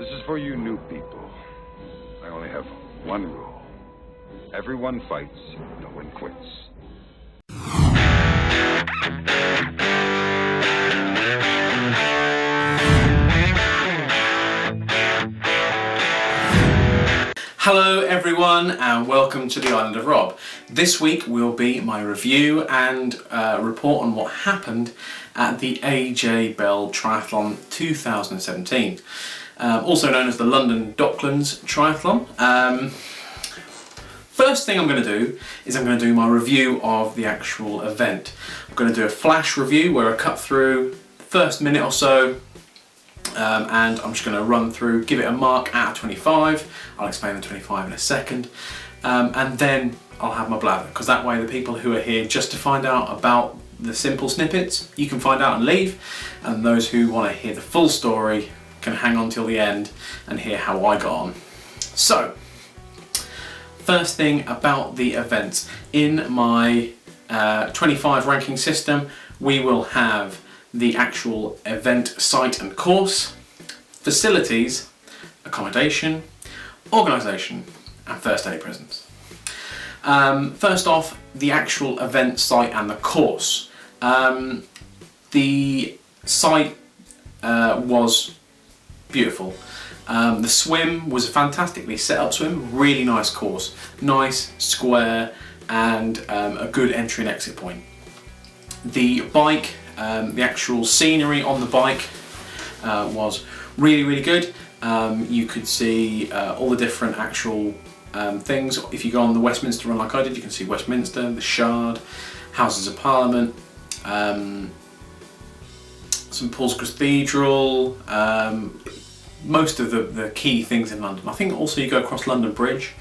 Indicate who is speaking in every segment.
Speaker 1: This is for you new people. I only have one rule. Everyone fights, no one quits.
Speaker 2: Hello everyone and welcome to the Island of Rob. This week will be my review and report on what happened at the AJ Bell Triathlon 2017, also known as the London Docklands Triathlon. First thing I'm going to do is I'm going to do my review of the actual event. I'm going to do a flash review where I cut through the first minute or so, and I'm just going to run through, give it a mark out of 25. I'll explain the 25 in a second, and then I'll have my blather, because that way the people who are here just to find out about the simple snippets, you can find out and leave, and those who want to hear the full story can hang on till the end and hear how I got on. So, first thing about the event. In my 25 ranking system, we will have the actual event site and course, facilities, accommodation, organisation and first aid presence. First off, the actual event site and the course. The site was beautiful. The swim was a fantastically set up swim, really nice course, nice, square and a good entry and exit point. The bike, the actual scenery on the bike was really good. You could see all the different actual things. If you go on the Westminster run like I did, you can see Westminster, the Shard, Houses of Parliament, St Paul's Cathedral, most of the key things in London. I think also you go across London Bridge.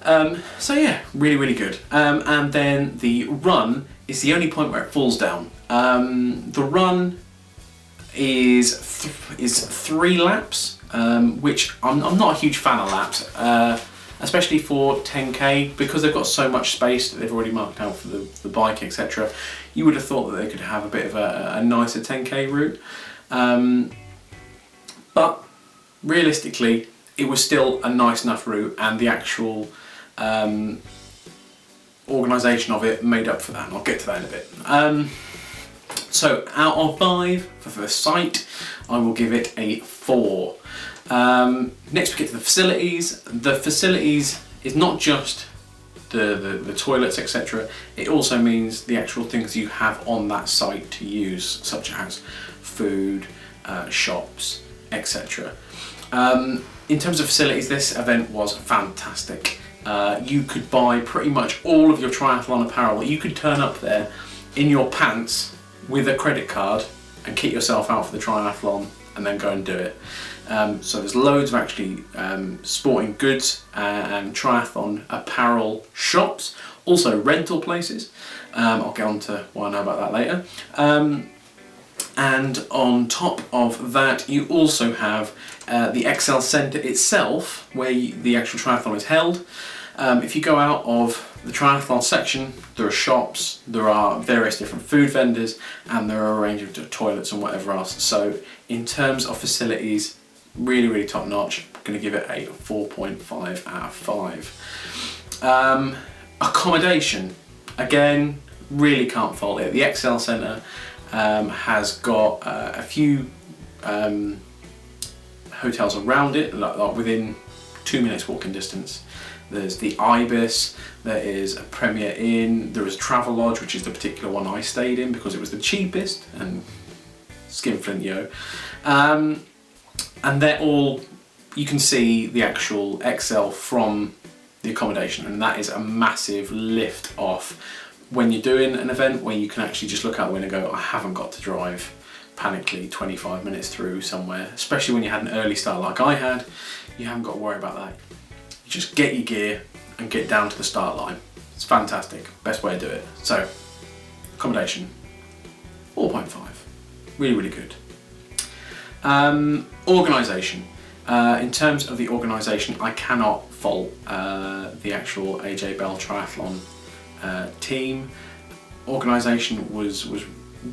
Speaker 2: So yeah, really good. And then the run is the only point where it falls down. The run is 3 laps, which I'm not a huge fan of laps, especially for 10k, because they've got so much space that they've already marked out for the bike, etc. You would have thought that they could have a bit of a nicer 10k route, but realistically it was still a nice enough route, and the actual organisation of it made up for that, and I'll get to that in a bit. So out of 5 for the site, I will give it a 4. Next we get to the facilities. The facilities is not just the toilets, etc. It also means the actual things you have on that site to use, such as food, shops, etc. In terms of facilities, this event was fantastic. You could buy pretty much all of your triathlon apparel. You could turn up there in your pants with a credit card and kit yourself out for the triathlon and then go and do it. So there's loads of actually sporting goods and triathlon apparel shops, also rental places. I'll get on to why I know about that later. And on top of that, you also have the Excel Centre itself, where the actual triathlon is held. If you go out of the triathlon section, there are shops, there are various different food vendors, and there are a range of toilets and whatever else. So in terms of facilities, really top notch. I'm going to give it a 4.5 out of 5. Accommodation, again, really can't fault it. The Excel Centre has got a few hotels around it, like within 2 minutes walking distance. There's the Ibis, there is a Premier Inn, there is Travelodge, which is the particular one I stayed in because it was the cheapest, and skinflint yo. And they're all, you can see the actual Excel from the accommodation, and that is a massive lift off when you're doing an event where you can actually just look out the window and go, I haven't got to drive panically 25 minutes through somewhere, especially when you had an early start like I had. You haven't got to worry about that. You just get your gear and get down to the start line. It's fantastic, best way to do it. So, accommodation, 4.5, really good. Organisation. In terms of the organisation, I cannot fault the actual AJ Bell Triathlon team. Organisation was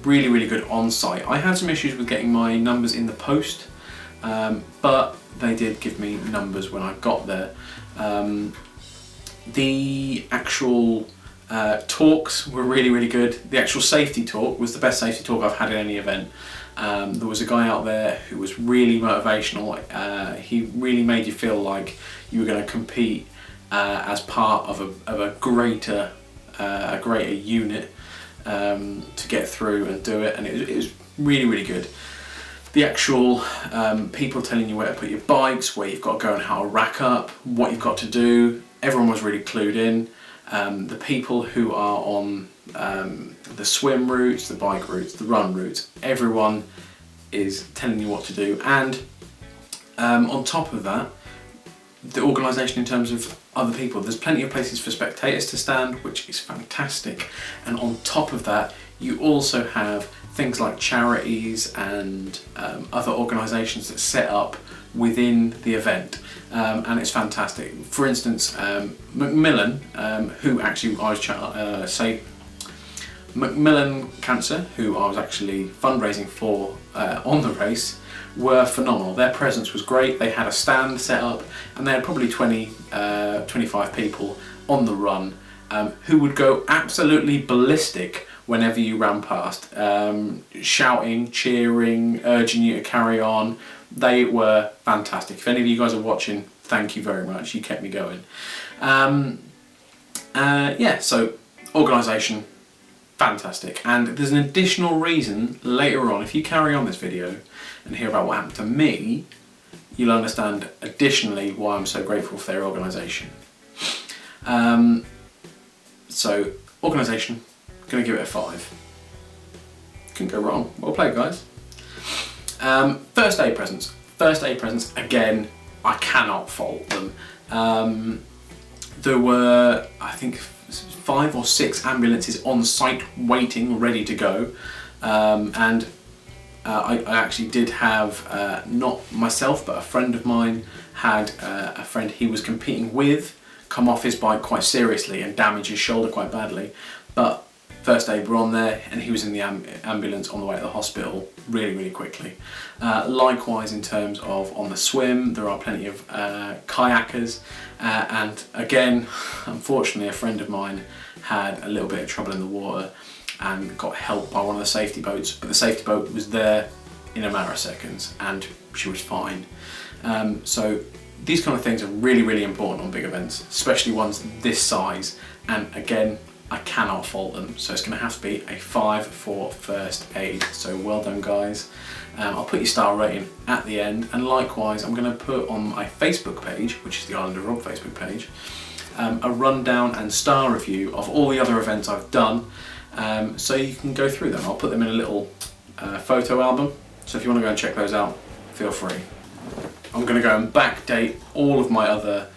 Speaker 2: really good on site. I had some issues with getting my numbers in the post, but they did give me numbers when I got there. The actual talks were really, really good. The actual safety talk was the best safety talk I've had in any event. There was a guy out there who was really motivational. He really made you feel like you were going to compete as part of a greater unit to get through and do it, and it was really, really good. The actual people telling you where to put your bikes, where you've got to go and how to rack up, what you've got to do, everyone was really clued in. The people who are on the swim routes, the bike routes, the run routes, everyone is telling you what to do. And on top of that, the organisation in terms of other people, there's plenty of places for spectators to stand, which is fantastic. And on top of that, you also have things like charities and other organisations that set up within the event, and it's fantastic. For instance, Macmillan, who actually I was Macmillan Cancer, who I was actually fundraising for on the race, were phenomenal. Their presence was great. They had a stand set up, and they had probably 25 people on the run who would go absolutely ballistic whenever you ran past, shouting, cheering, urging you to carry on. They were fantastic. If any of you guys are watching, thank you very much. You kept me going. Yeah, so organisation, fantastic. And there's an additional reason later on, if you carry on this video and hear about what happened to me, you'll understand additionally why I'm so grateful for their organisation. So, organisation, gonna give it a 5. Couldn't go wrong. Well played, guys. First aid presents. First aid presents, again, I cannot fault them. There were, I think, 5 or 6 ambulances on site waiting, ready to go. And I actually did have, not myself, but a friend of mine had a friend he was competing with come off his bike quite seriously and damage his shoulder quite badly. But first aid were on there, and he was in the ambulance on the way to the hospital really, really quickly. Likewise, in terms of on the swim, there are plenty of kayakers, and again, unfortunately, a friend of mine had a little bit of trouble in the water and got helped by one of the safety boats, but the safety boat was there in a matter of seconds and she was fine. So these kind of things are really, really important on big events, especially ones this size, and again, I cannot fault them. So it's going to have to be a 5 for first aid. So well done, guys. I'll put your star rating at the end, and likewise I'm going to put on my Facebook page, which is the Island of Rob Facebook page, a rundown and star review of all the other events I've done, so you can go through them. I'll put them in a little photo album, so if you want to go and check those out, feel free. I'm going to go and backdate all of my other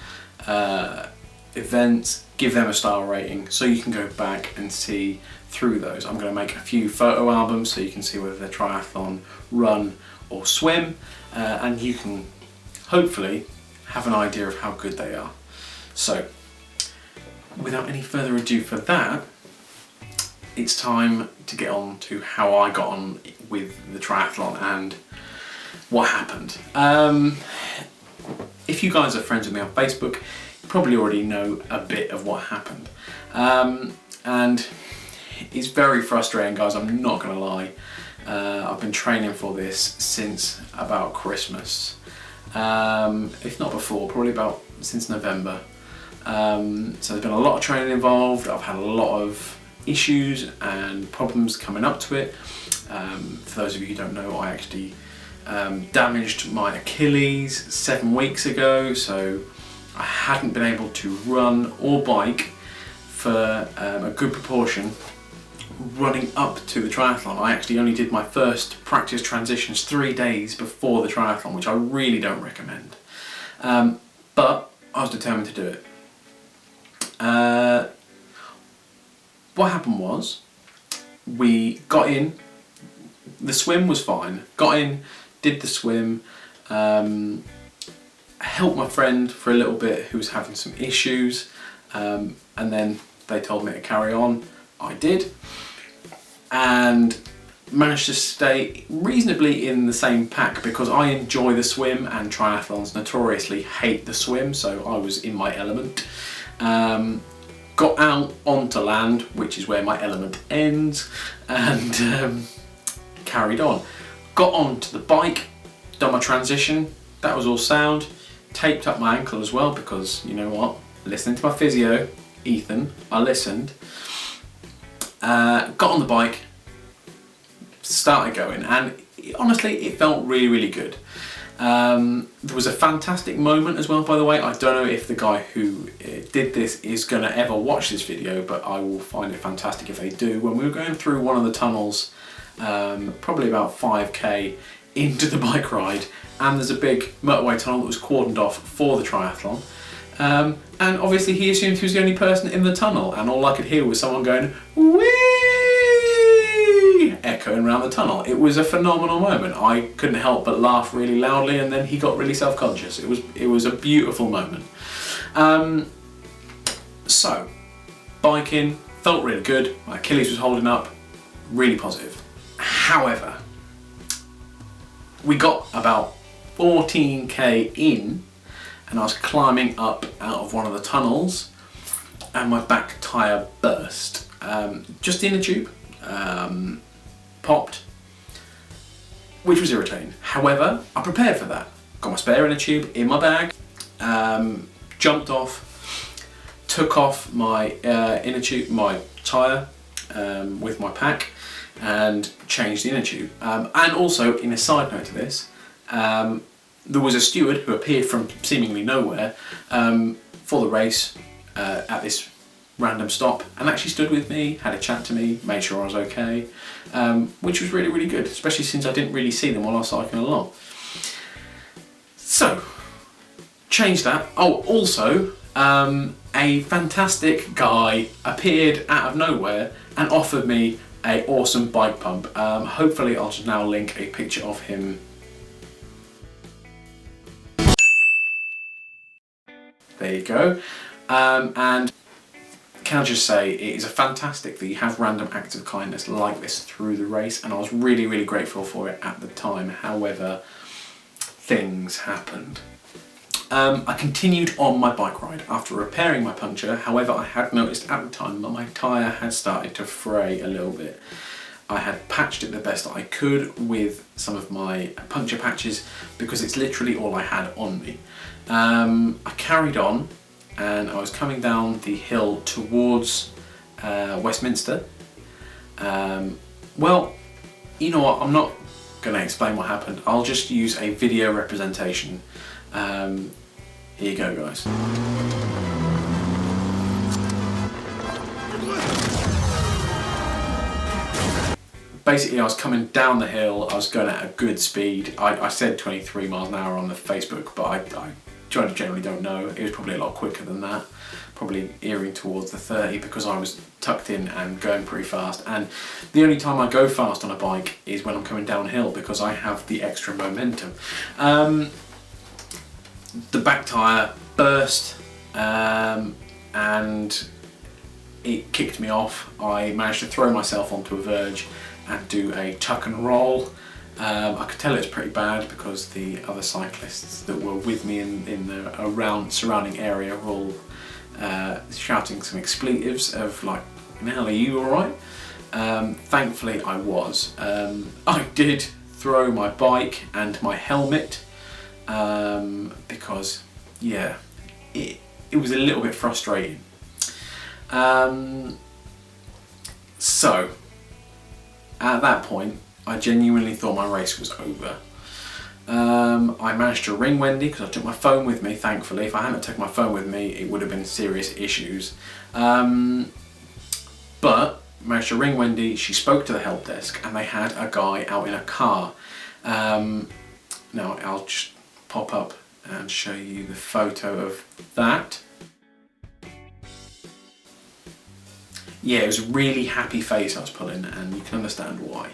Speaker 2: events, give them a star rating, so you can go back and see through those. I'm going to make a few photo albums so you can see whether they're triathlon, run or swim, and you can hopefully have an idea of how good they are. So without any further ado for that, it's time to get on to how I got on with the triathlon and what happened. If you guys are friends with me on Facebook, you probably already know a bit of what happened. And it's very frustrating, guys, I'm not gonna lie. I've been training for this since about Christmas. If not before, probably about since November. So there's been a lot of training involved. I've had a lot of issues and problems coming up to it. For those of you who don't know, I actually damaged my Achilles 7 weeks ago, so I hadn't been able to run or bike for a good proportion running up to the triathlon. I actually only did my first practice transitions 3 days before the triathlon, which I really don't recommend. But I was determined to do it. What happened was, we got in, the swim was fine, got in, did the swim, helped my friend for a little bit who was having some issues, and then they told me to carry on. I did, and managed to stay reasonably in the same pack because I enjoy the swim and triathlons notoriously hate the swim, so I was in my element. Got out onto land, which is where my element ends, and carried on. Got onto the bike, done my transition, that was all sound. Taped up my ankle as well because, you know what, listening to my physio, Ethan, I listened. Got on the bike, started going, and honestly it felt really, really good. There was a fantastic moment as well, by the way. I don't know if the guy who did this is going to ever watch this video, but I will find it fantastic if they do. When we were going through one of the tunnels, probably about 5k into the bike ride, and there's a big motorway tunnel that was cordoned off for the triathlon, and obviously he assumed he was the only person in the tunnel, and all I could hear was someone going whee, echoing around the tunnel. It was a phenomenal moment. I couldn't help but laugh really loudly, and then he got really self-conscious. It was a beautiful moment. So biking felt really good. My Achilles was holding up, really positive. However, we got about 14k in, and I was climbing up out of one of the tunnels, and my back tyre burst. Just the inner tube popped, which was irritating. However, I prepared for that. Got my spare inner tube in my bag, jumped off, took off my inner tube, my tyre with my pack, and changed the inner tube. And also, in a side note to this, there was a steward who appeared from seemingly nowhere for the race at this random stop, and actually stood with me, had a chat to me, made sure I was okay, which was really, really good, especially since I didn't really see them while I was cycling along. So, changed that. Oh, also, a fantastic guy appeared out of nowhere and offered me an awesome bike pump. Hopefully I'll just now link a picture of him. There you go. And can I just say, it is a fantastic that you have random acts of kindness like this through the race, and I was really, really grateful for it at the time. However, things happened. I continued on my bike ride after repairing my puncture. However, I had noticed at the time that my tyre had started to fray a little bit. I had patched it the best that I could with some of my puncture patches because it's literally all I had on me. I carried on, and I was coming down the hill towards Westminster. Well, you know what, I'm not going to explain what happened. I'll just use a video representation. Here you go, guys. Basically, I was coming down the hill, I was going at a good speed. I said 23 miles an hour on the Facebook, but I generally don't know. It was probably a lot quicker than that. Probably earing towards the 30 because I was tucked in and going pretty fast. And the only time I go fast on a bike is when I'm coming downhill because I have the extra momentum. The back tyre burst and it kicked me off. I managed to throw myself onto a verge and do a tuck and roll. I could tell it was pretty bad because the other cyclists that were with me in the surrounding area were all shouting some expletives of like, "Now, are you alright?" Thankfully I was. I did throw my bike and my helmet because, yeah, it was a little bit frustrating. So, at that point, I genuinely thought my race was over. I managed to ring Wendy because I took my phone with me, thankfully. If I hadn't taken my phone with me, it would have been serious issues. But managed to ring Wendy, she spoke to the help desk, and they had a guy out in a car. Now I'll just pop up and show you the photo of that. Yeah, it was a really happy face I was pulling, and you can understand why.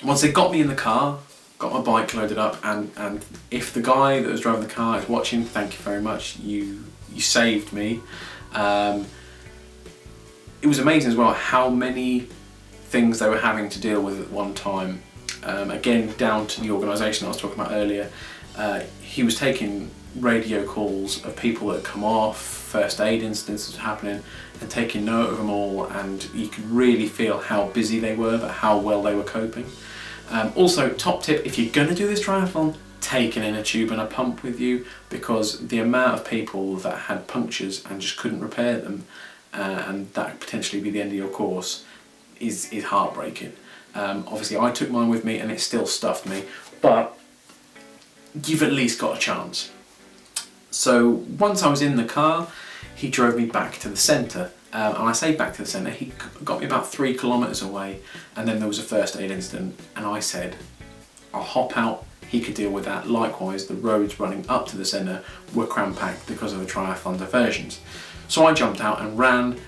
Speaker 2: Once they got me in the car, got my bike loaded up, and if the guy that was driving the car is watching, thank you very much, you saved me. It was amazing as well how many things they were having to deal with at one time. Again, down to the organisation I was talking about earlier. He was taking radio calls of people that had come off, first aid incidents happening, and taking note of them all, and you could really feel how busy they were, but how well they were coping. Also, top tip, if you're going to do this triathlon, take an inner tube and a pump with you, because the amount of people that had punctures and just couldn't repair them, and that could potentially be the end of your course, is heartbreaking. Obviously I took mine with me and it still stuffed me, but you've at least got a chance. So once I was in the car, he drove me back to the centre, and I say back to the centre, he got me about 3 kilometres away, and then there was a first aid incident, and I said I'll hop out, he could deal with that. Likewise, the roads running up to the centre were cram-packed because of the triathlon diversions. So I jumped out and ran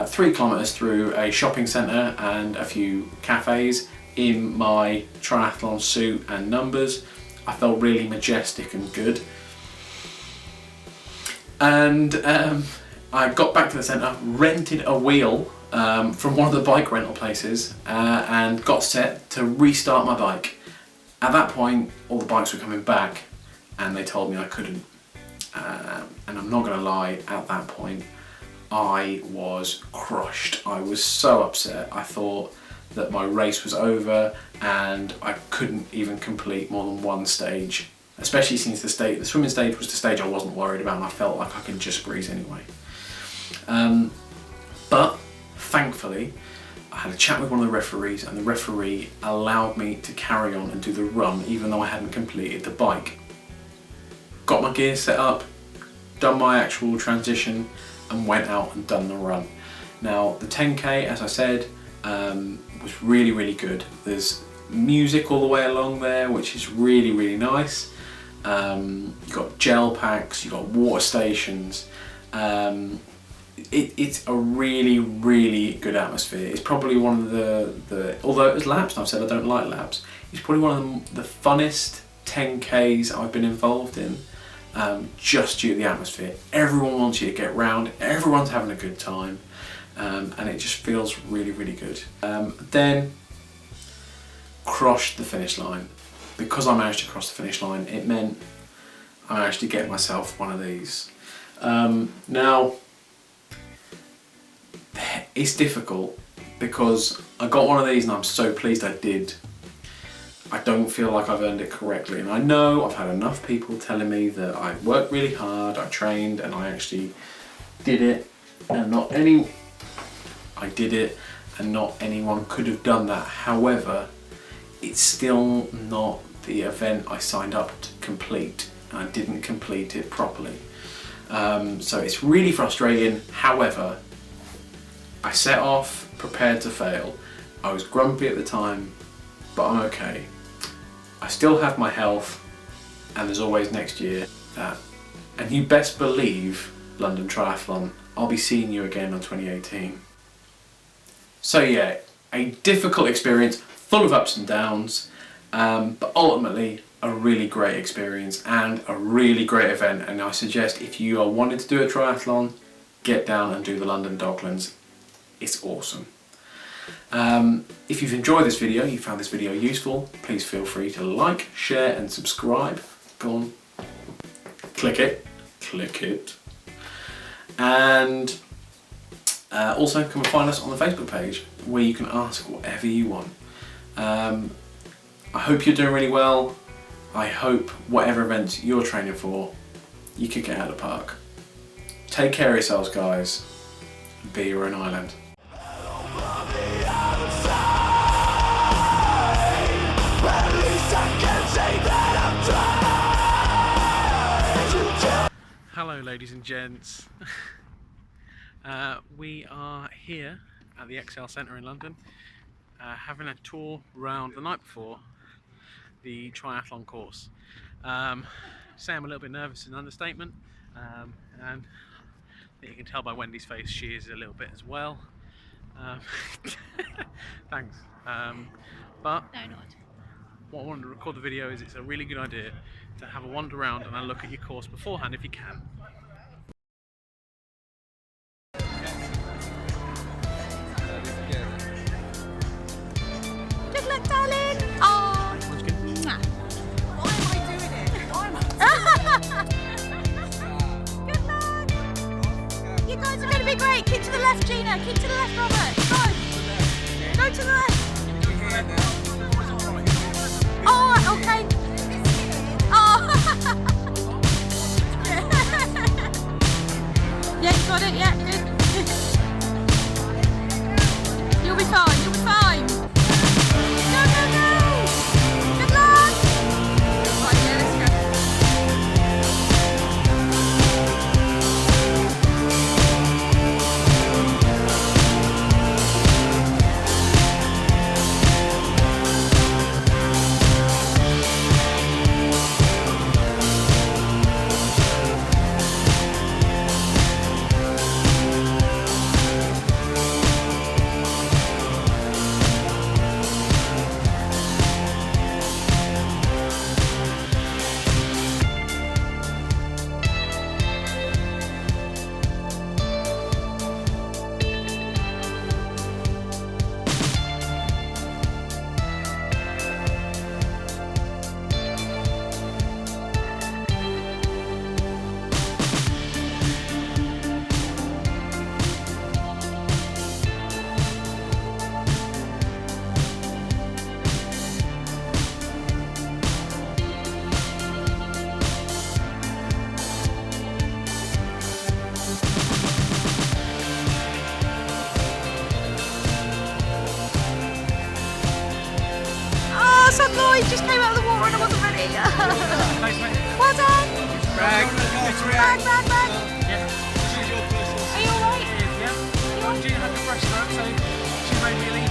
Speaker 2: 3 kilometres through a shopping centre and a few cafes in my triathlon suit and numbers. I felt really majestic and good. And I got back to the centre, rented a wheel from one of the bike rental places, and got set to restart my bike. At that point, all the bikes were coming back and they told me I couldn't. And I'm not going to lie, at that point I was crushed. I was so upset. I thought that my race was over and I couldn't even complete more than one stage, especially since the swimming stage was the stage I wasn't worried about, and I felt like I could just breeze anyway. But thankfully I had a chat with one of the referees, and the referee allowed me to carry on and do the run even though I hadn't completed the bike. Got my gear set up, done my actual transition, and went out and done the run. Now the 10k, as I said, was really, really good. There's music all the way along there, which is really, really nice. You've got gel packs, you've got water stations. It's a really, really good atmosphere. It's probably one of the although it was laps, and I've said I don't like laps, it's probably one of the funnest 10Ks I've been involved in, just due to the atmosphere. Everyone wants you to get round, everyone's having a good time, and it just feels really, really good. Then crushed the finish line. Because I managed to cross the finish line, it meant I managed to get myself one of these. Now, it's difficult because I got one of these and I'm so pleased I did. I don't feel like I've earned it correctly, and I know I've had enough people telling me that I worked really hard, I trained, and I actually did it, and I did it, and not anyone could have done that. However, it's still not the event I signed up to complete, and I didn't complete it properly. So it's really frustrating. However, I set off prepared to fail. I was grumpy at the time, but I'm okay. I still have my health, and there's always next year. And you best believe, London Triathlon, I'll be seeing you again on 2018. So yeah, a difficult experience, full of ups and downs, but ultimately a really great experience and a really great event. And I suggest if you are wanting to do a triathlon, get down and do the London Docklands. It's awesome. If you've enjoyed this video, you found this video useful, please feel free to like, share and subscribe. Go on, click it. And also come and find us on the Facebook page where you can ask whatever you want. I hope you're doing really well. I hope whatever events you're training for, you kick it out of the park. Take care of yourselves, guys. Be your own island. Hello ladies and gents. We are here at the XL Centre in London, having a tour round the night before the triathlon course. Say I'm a little bit nervous is an understatement, and you can tell by Wendy's face she is a little bit as well. Thanks. But
Speaker 3: No, not.
Speaker 2: what I wanted to record the video is it's a really good idea to have a wander around and a look at your course beforehand if you can.
Speaker 3: keep to the left, Gina. Keep to the left, Robert. Go. Go to the left. Oh, okay. Oh. Yeah, you got it. Yeah, good. You'll be fine. You'll be fine. Go, go, go. Good luck. Right, yeah, let's go. Lloyd just came out of the water and I wasn't ready. Well done.
Speaker 4: Brag.
Speaker 3: Brag.
Speaker 4: Yeah.
Speaker 3: Are you alright?
Speaker 4: Yeah. Gina had the breaststroke, so she made me lean